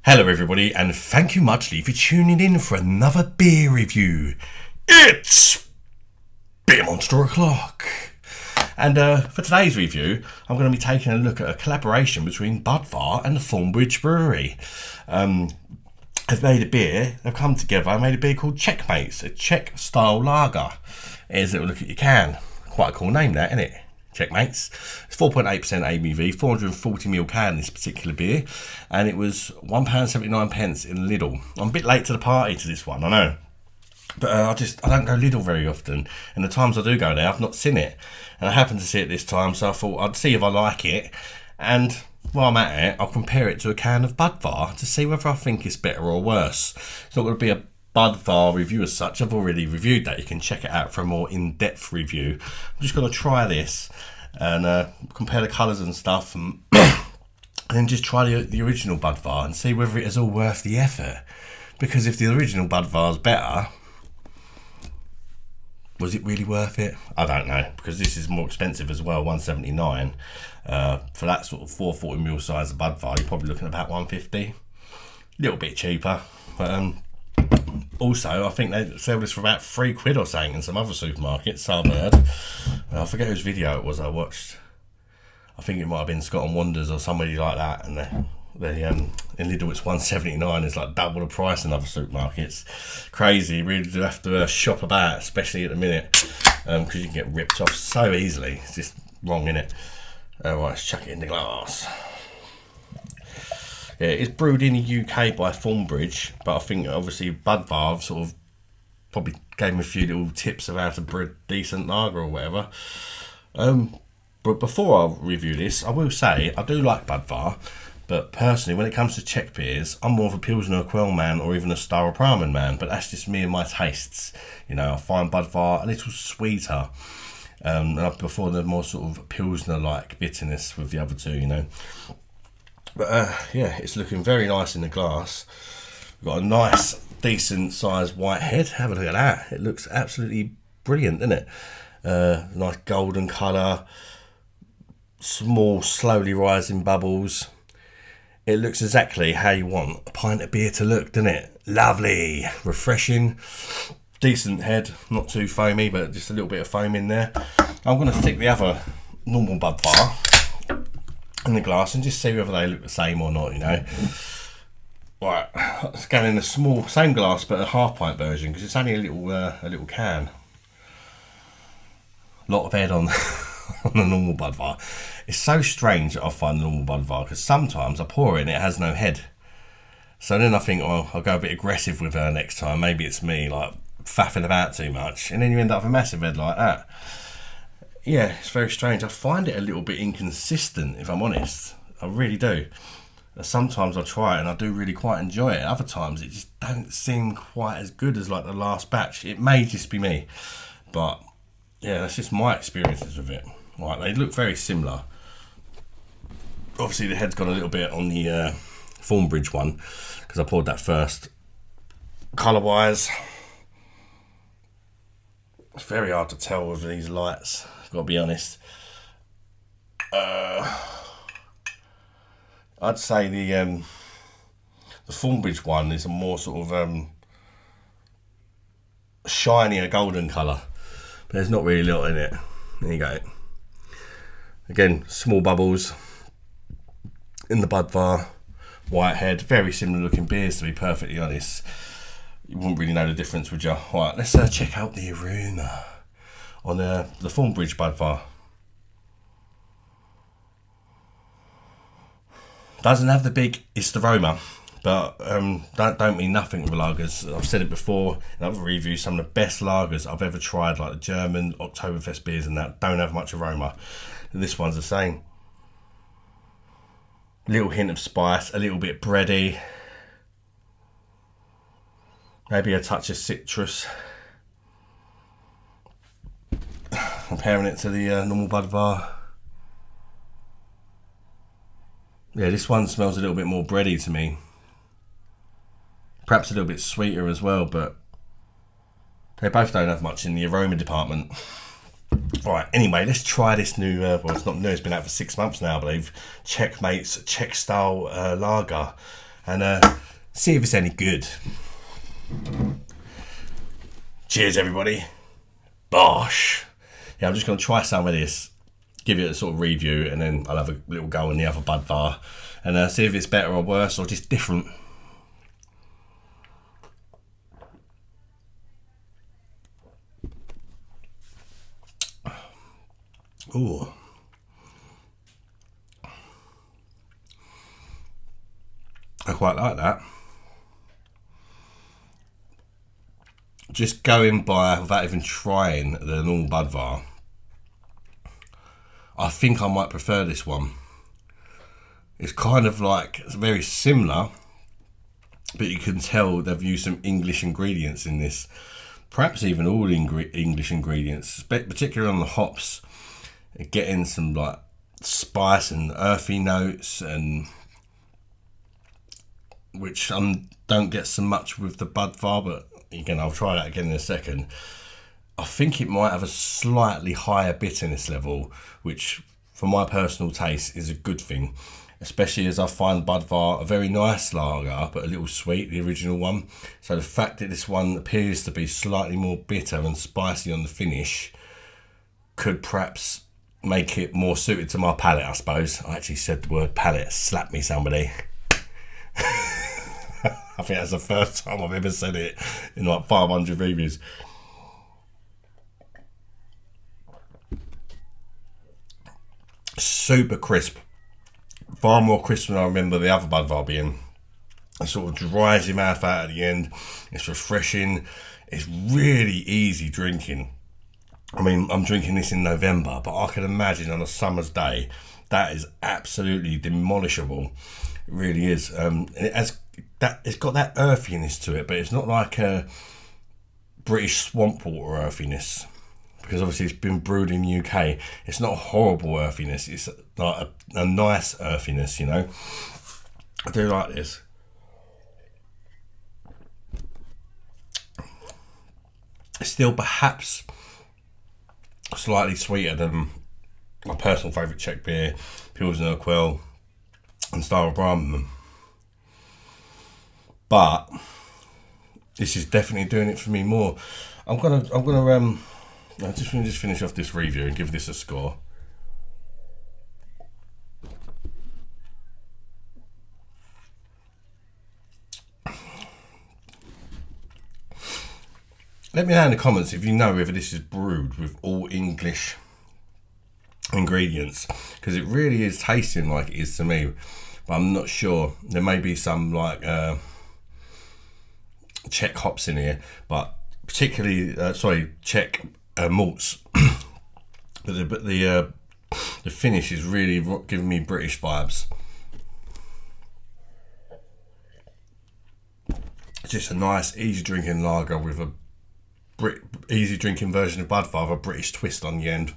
Hello everybody, and thank you muchly for tuning in for another beer review. It's Beer Monster O'Clock. And for today's review, I'm going to be taking a look at a collaboration between Budvar and the Thornbridge brewery. They've made a beer, they've come together and made a beer called Checkmates, a Czech style lager. Here's a little look at your can. Quite a cool name that, isn't it? Checkmates. It's 4.8% ABV, 440ml can, this particular beer, and it was £1.79 in Lidl. I'm a bit late to the party to this one, I know, but I don't go Lidl very often, and the times I do go there I've not seen it, and I happened to see it this time, so I thought I'd see if I like it, and while I'm at it I'll compare it to a can of Budvar to see whether I think it's better or worse. It's not going to be a Budvar review as such. I've already reviewed that. You can check it out for a more in-depth review. I'm just going to try this and compare the colours and stuff, and then just try the original Budvar and see whether it is all worth the effort. Because if the original Budvar is better, was it really worth it? I don't know, because this is more expensive as well, $1.79 for that sort of 440ml size of Budvar. You're probably looking at about $1.50, a little bit cheaper, but also, I think they sell this for about £3 or something in some other supermarkets, so I've heard. I forget whose video it was I watched. I think it might have been Scott and Wonders or somebody like that, and in Lidl it's $1.79. It's like double the price in other supermarkets. Crazy, you really do have to shop about, especially at the minute, because you can get ripped off so easily. It's just wrong, innit? Right, let's chuck it in the glass. Yeah, it's brewed in the UK by Thornbridge, but I think obviously Budvar sort of probably gave me a few little tips of how to brew a decent lager or whatever. But before I review this, I will say I do like Budvar, but personally when it comes to Czech beers, I'm more of a Pilsner, a Quell man, or even a Staropramen man, but that's just me and my tastes. You know, I find Budvar a little sweeter, and I prefer the more sort of Pilsner-like bitterness with the other two, you know. But yeah, it's looking very nice in the glass. We've got a nice, decent sized white head. Have a look at that. It looks absolutely brilliant, doesn't it? Nice golden colour. Small, slowly rising bubbles. It looks exactly how you want a pint of beer to look, doesn't it? Lovely, refreshing, decent head. Not too foamy, but just a little bit of foam in there. I'm going to stick the other normal Budvar in the glass and just see whether they look the same or not, you know. Right, let's go in a small, same glass but a half pint version, because it's only a little can. Lot of head on on the normal Budvar. It's so strange that I find the normal Budvar, because sometimes I pour it and it has no head. So then I think, oh, I'll go a bit aggressive with her next time. Maybe it's me like faffing about too much, and then you end up with a massive head like that. Yeah, it's very strange. I find it a little bit inconsistent, if I'm honest. I really do. Sometimes I try it and I do really quite enjoy it. Other times it just don't seem quite as good as like the last batch. It may just be me, but yeah, that's just my experiences with it. Right, they look very similar. Obviously the head's got a little bit on the Thornbridge one, because I poured that first. Colour-wise, it's very hard to tell with these lights. Gotta be honest. I'd say the Thornbridge one is a more sort of shinier golden colour, but there's not really a lot in it. There you go. Again, small bubbles in the Budvar, white head, very similar looking beers to be perfectly honest. You wouldn't really know the difference, would you? Right, let's check out the aroma on the Thornbridge Budvar. Doesn't have the biggest aroma, but don't mean nothing with lagers. I've said it before in other reviews, some of the best lagers I've ever tried, like the German Oktoberfest beers and that, don't have much aroma. And this one's the same. Little hint of spice, a little bit bready, maybe a touch of citrus. Comparing it to the normal Budvar. Yeah, this one smells a little bit more bready to me. Perhaps a little bit sweeter as well, but they both don't have much in the aroma department. Alright, anyway, let's try this new, well, it's not new, it's been out for 6 months now, I believe. Checkmates Czech style lager. and see if it's any good. Cheers, everybody. Bosh. Yeah, I'm just going to try some of this, give it a sort of review, and then I'll have a little go on the other Budvar and see if it's better or worse or just different. Ooh. I quite like that. Just going by without even trying the normal Budvar, I think I might prefer this one. It's kind of like, it's very similar, but you can tell they've used some English ingredients in this. Perhaps even all English ingredients, particularly on the hops. Getting some like spice and earthy notes, and which don't get so much with the Budvar, but again, I'll try that again in a second. I think it might have a slightly higher bitterness level, which for my personal taste is a good thing, especially as I find Budvar a very nice lager, but a little sweet, the original one. So the fact that this one appears to be slightly more bitter and spicy on the finish could perhaps make it more suited to my palate, I suppose. I actually said the word palate. Slap me, somebody. I think that's the first time I've ever said it in like 500 reviews. Super crisp. Far more crisp than I remember the other Budvar being. It sort of dries your mouth out at the end. It's refreshing. It's really easy drinking. I mean, I'm drinking this in November, but I can imagine on a summer's day, that is absolutely demolishable. It really is. It's got that earthiness to it, but it's not like a British swamp water earthiness, because obviously it's been brewed in the UK. It's not a horrible earthiness. It's like a nice earthiness, you know. I do like this. It's still perhaps slightly sweeter than my personal favourite Czech beer, Pilsner Urquell and Style Brahman. But this is definitely doing it for me more. I'm gonna just finish off this review and give this a score. Let me know in the comments if you know whether this is brewed with all English ingredients, because it really is tasting like it is to me, but I'm not sure. There may be some like Czech hops in here, but particularly Czech malts. but the finish is really giving me British vibes. It's just a nice, easy drinking lager with a easy drinking version of Budvar, a British twist on the end,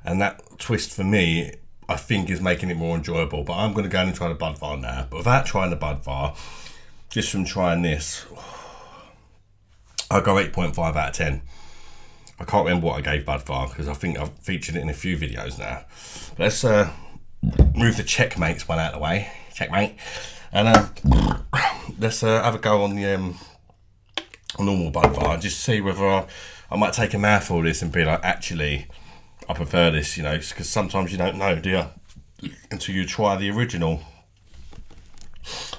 and that twist for me I think is making it more enjoyable. But I'm going to go and try the Budvar now, but without trying the Budvar, just from trying this, I'll go 8.5 out of 10. I can't remember what I gave Budvar because I think I've featured it in a few videos now. But let's move the Checkmates one out of the way. Checkmate. And let's have a go on the normal Budvar, just see whether I might take a mouthful of this and be like, actually, I prefer this, you know, because sometimes you don't know, do you, until you try the original.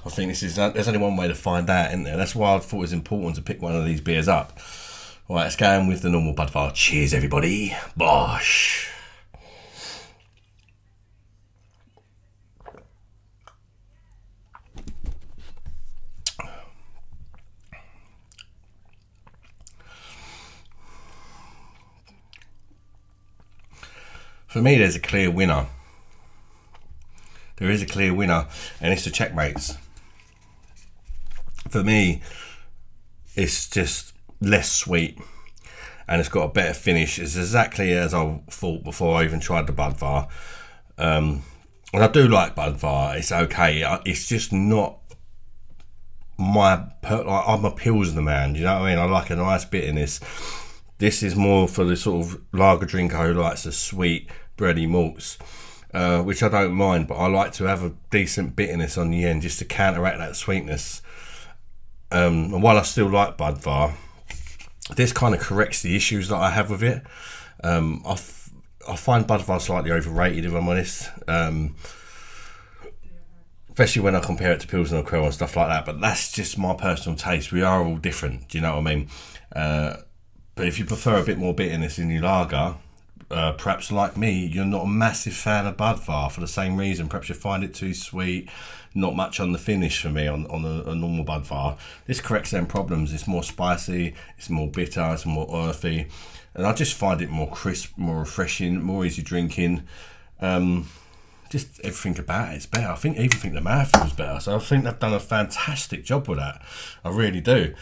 I think this is, there's only one way to find out, isn't there? That's why I thought it was important to pick one of these beers up. All right, let's go in with the normal Budvar. Cheers, everybody. Bosh. For me, there's a clear winner. There is a clear winner, and it's the Checkmates. For me, it's just less sweet, and it's got a better finish. It's exactly as I thought before I even tried the Budvar. And I do like Budvar. It's okay. It's just not I'm a Pilsner man. You know what I mean? I like a nice bitterness. This is more for the sort of lager drinker who likes the sweet bready malts. which I don't mind, but I like to have a decent bitterness on the end just to counteract that sweetness. And while I still like Budvar, this kind of corrects the issues that I have with it. I find Budvar slightly overrated, if I'm honest. Especially when I compare it to Pilsner Urquell and stuff like that. But that's just my personal taste. We are all different, do you know what I mean? But if you prefer a bit more bitterness in your lager, perhaps like me, you're not a massive fan of Budvar for the same reason. Perhaps you find it too sweet, not much on the finish for me on a normal Budvar. This corrects them problems. It's more spicy, it's more bitter, it's more earthy, and I just find it more crisp, more refreshing, more easy drinking. Just everything about it's better. I even think the mouthfeel's better. So I think they've done a fantastic job with that. I really do.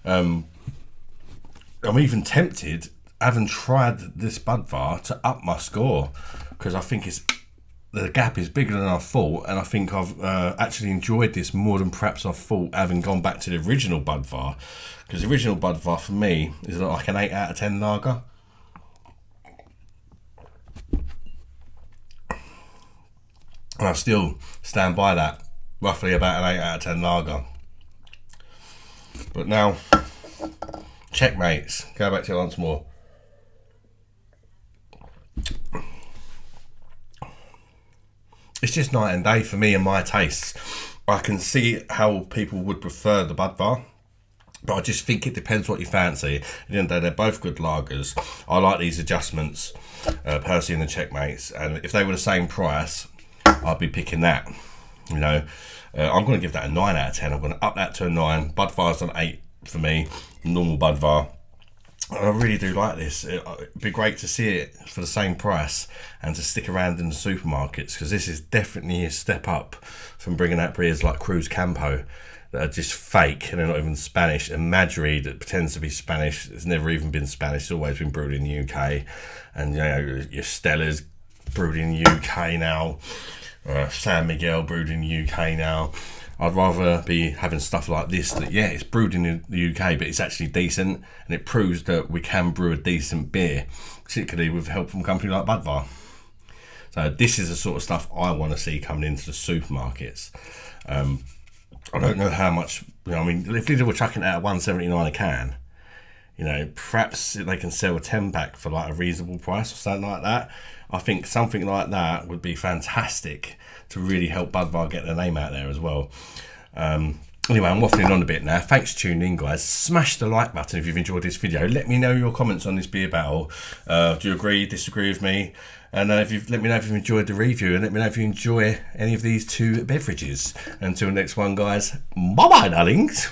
I'm even tempted, having tried this Budvar, to up my score, because I think the gap is bigger than I thought, and I think I've actually enjoyed this more than perhaps I thought, having gone back to the original Budvar, because the original Budvar for me is like an 8 out of 10 lager. And I still stand by that, roughly about an 8 out of 10 lager. But now, checkmates, go back to it once more. It's just night and day for me and my tastes. I can see how people would prefer the Budvar, but I just think it depends what you fancy. At the end of the day, they're both good lagers. I like these adjustments, personally, in the checkmates, and if they were the same price, I'd be picking that. You know, I'm going to give that a 9 out of 10. I'm going to up that to a 9. Budvar's an 8 for me, normal Budvar. I really do like this. It'd be great to see it for the same price and to stick around in the supermarkets, because this is definitely a step up from bringing out beers like Cruz Campo that are just fake and they're not even Spanish, and Madri that pretends to be Spanish. It's never even been Spanish. It's always been brewed in the UK. And you know, your Stella's brewed in the UK now. San Miguel brewed in the UK now. I'd rather be having stuff like this that, yeah, it's brewed in the UK, but it's actually decent, and it proves that we can brew a decent beer, particularly with help from a company like Budvar. So this is the sort of stuff I want to see coming into the supermarkets. I don't know how much, you know, I mean, if Lidl were chucking it out at $1.79 a can, you know, perhaps they can sell a 10-pack for like a reasonable price or something like that. I think something like that would be fantastic to really help Budvar get their name out there as well. Anyway, I'm waffling on a bit now. Thanks for tuning in, guys. Smash the like button if you've enjoyed this video. Let me know your comments on this beer battle. Do you agree, disagree with me? And let me know if you've enjoyed the review, and let me know if you enjoy any of these two beverages. Until next one, guys. Bye-bye, darlings.